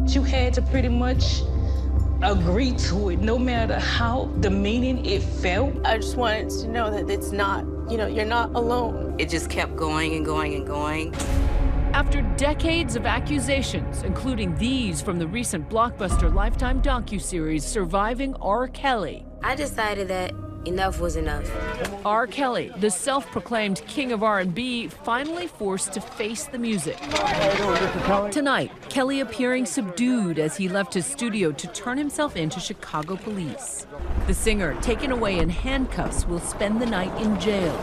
You had to pretty much agree to it, no matter how demeaning it felt. I just wanted to know that it's not, you're not alone. It just kept going and going and going. After decades of accusations, including these from the recent blockbuster Lifetime docuseries Surviving R. Kelly, I decided that enough was enough. R. Kelly, the self-proclaimed king of R&B, finally forced to face the music. Tonight, Kelly appearing subdued as he left his studio to turn himself in to Chicago police. The singer, taken away in handcuffs, will spend the night in jail.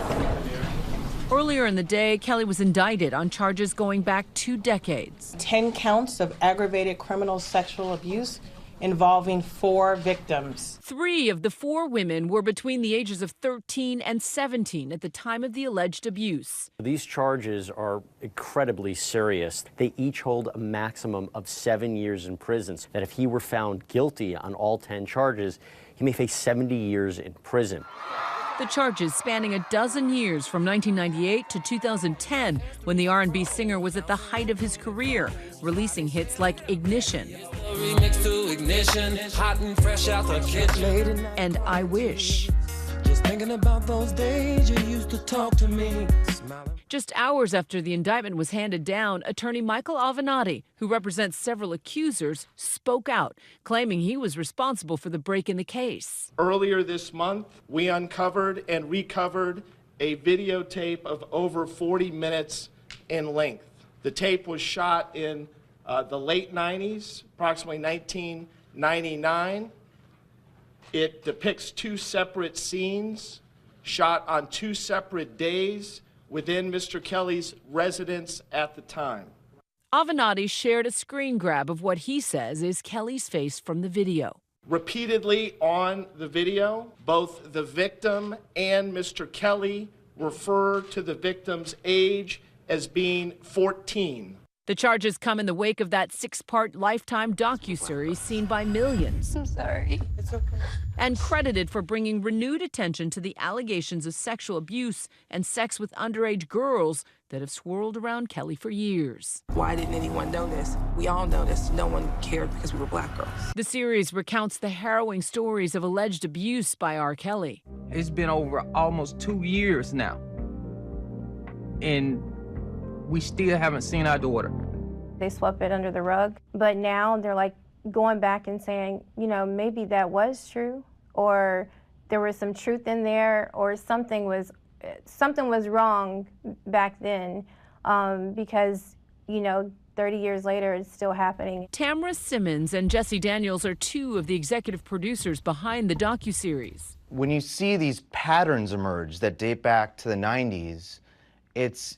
Earlier in the day, Kelly was indicted on charges going back 2 decades. 10 counts of aggravated criminal sexual abuse involving 4 victims. 3 of the 4 women were between the ages of 13 and 17 at the time of the alleged abuse. These charges are incredibly serious. They each hold a maximum of 7 years in prison. That if he were found guilty on all 10 charges, he may face 70 years in prison. The charges spanning a dozen years from 1998 to 2010, when the R&B singer was at the height of his career, releasing hits like Ignition and I Wish. Just thinking about those days you used to talk to me. Just hours after the indictment was handed down, attorney Michael Avenatti, who represents several accusers, spoke out, claiming he was responsible for the break in the case. Earlier this month, we uncovered and recovered a videotape of over 40 minutes in length. The tape was shot in the late 90s, approximately 1999. It depicts 2 separate scenes shot on 2 separate days within Mr. Kelly's residence at the time. Avenatti shared a screen grab of what he says is Kelly's face from the video. Repeatedly on the video, both the victim and Mr. Kelly refer to the victim's age as being 14. The charges come in the wake of that 6-part Lifetime docuseries seen by millions. I'm sorry. It's okay. And credited for bringing renewed attention to the allegations of sexual abuse and sex with underage girls that have swirled around Kelly for years. Why didn't anyone know this? We all know this. No one cared because we were black girls. The series recounts the harrowing stories of alleged abuse by R. Kelly. It's been over almost 2 years now, and we still haven't seen our daughter. They swept it under the rug, but now they're like going back and saying, maybe that was true, or there was some truth in there, or something was wrong back then, because 30 years later it's still happening. Tamara Simmons and Jesse Daniels are 2 of the executive producers behind the docuseries. When you see these patterns emerge that date back to the 90s, it's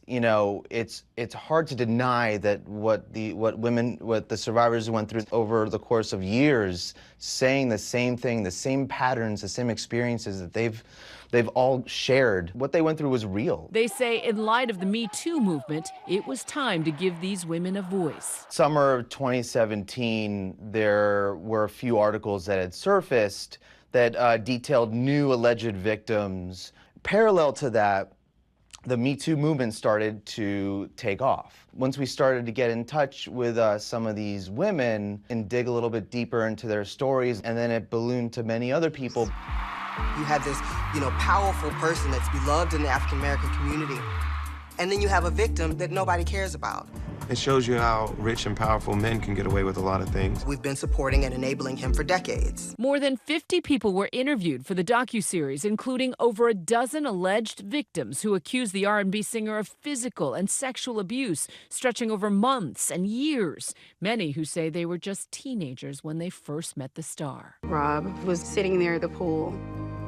hard to deny that what the survivors went through over the course of years, saying the same thing, the same patterns, the same experiences that they've all shared. What they went through was real. They say in light of the Me Too movement, it was time to give these women a voice. Summer of 2017, there were a few articles that had surfaced that detailed new alleged victims. Parallel to that, the Me Too movement started to take off. Once we started to get in touch with some of these women and dig a little bit deeper into their stories, and then it ballooned to many other people. You have this, powerful person that's beloved in the African-American community, and then you have a victim that nobody cares about. It shows you how rich and powerful men can get away with a lot of things. We've been supporting and enabling him for decades. More than 50 people were interviewed for the docuseries, including over a dozen alleged victims who accused the R&B singer of physical and sexual abuse, stretching over months and years. Many who say they were just teenagers when they first met the star. Rob was sitting there at the pool,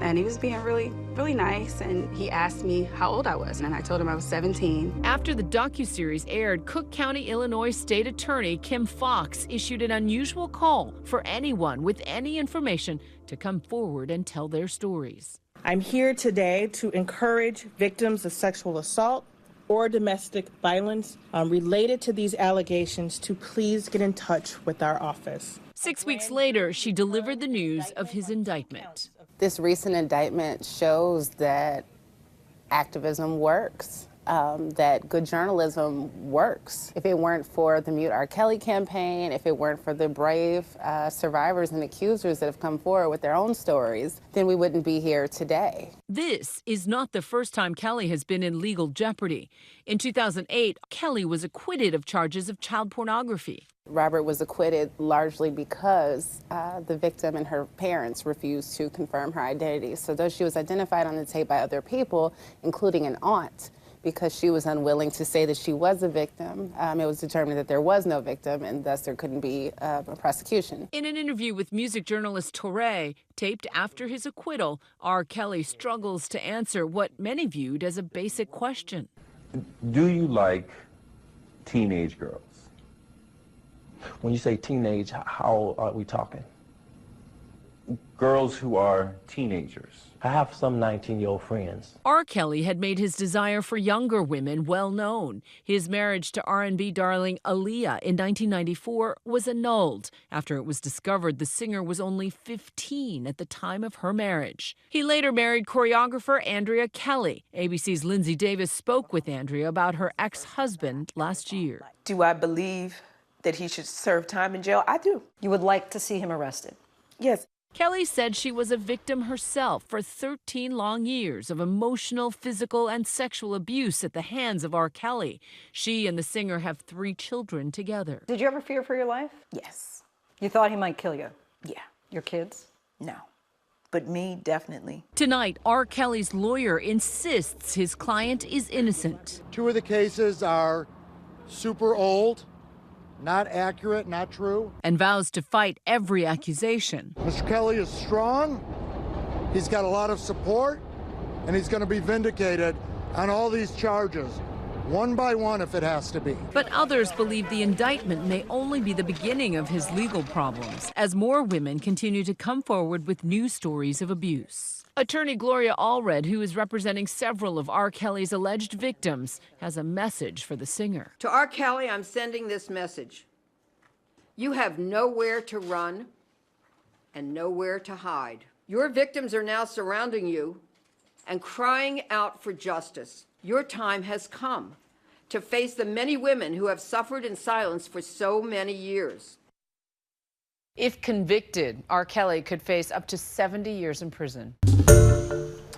and he was being really, really nice, and he asked me how old I was, and I told him I was 17. After the docuseries aired, Cook County, Illinois State Attorney Kim Fox issued an unusual call for anyone with any information to come forward and tell their stories. I'm here today to encourage victims of sexual assault or domestic violence related to these allegations to please get in touch with our office. 6 weeks later, she delivered the news of his indictment. This recent indictment shows that activism works. that good journalism works. If it weren't for the Mute R. Kelly campaign, if it weren't for the brave survivors and accusers that have come forward with their own stories, then we wouldn't be here today. This is not the first time Kelly has been in legal jeopardy. In 2008, Kelly was acquitted of charges of child pornography. Robert was acquitted largely because the victim and her parents refused to confirm her identity. So though she was identified on the tape by other people, including an aunt, because she was unwilling to say that she was a victim, it was determined that there was no victim, and thus there couldn't be a prosecution. In an interview with music journalist Torre, taped after his acquittal, R. Kelly struggles to answer what many viewed as a basic question. Do you like teenage girls? When you say teenage, how old are we talking? Girls who are teenagers. I have some 19-year-old friends. R. Kelly had made his desire for younger women well known. His marriage to R&B darling Aaliyah in 1994 was annulled after it was discovered the singer was only 15 at the time of her marriage. He later married choreographer Andrea Kelly. ABC's Lindsay Davis spoke with Andrea about her ex-husband last year. Do I believe that he should serve time in jail? I do. You would like to see him arrested? Yes. Kelly said she was a victim herself for 13 long years of emotional, physical, and sexual abuse at the hands of R. Kelly. She and the singer have 3 children together. Did you ever fear for your life? Yes. You thought he might kill you? Yeah. Your kids? No. But me, definitely. Tonight, R. Kelly's lawyer insists his client is innocent. 2 of the cases are super old, not accurate, not true. And vows to fight every accusation. Mr. Kelly is strong, he's got a lot of support, and he's going to be vindicated on all these charges, one by one if it has to be. But others believe the indictment may only be the beginning of his legal problems, as more women continue to come forward with new stories of abuse. Attorney Gloria Allred, who is representing several of R. Kelly's alleged victims, has a message for the singer. To R. Kelly, I'm sending this message. You have nowhere to run and nowhere to hide. Your victims are now surrounding you and crying out for justice. Your time has come to face the many women who have suffered in silence for so many years. If convicted, R. Kelly could face up to 70 years in prison.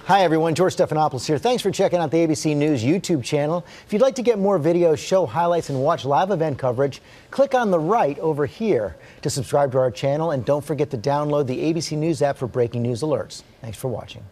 Hi, everyone. George Stephanopoulos here. Thanks for checking out the ABC News YouTube channel. If you'd like to get more videos, show highlights, and watch live event coverage, click on the right over here to subscribe to our channel. And don't forget to download the ABC News app for breaking news alerts. Thanks for watching.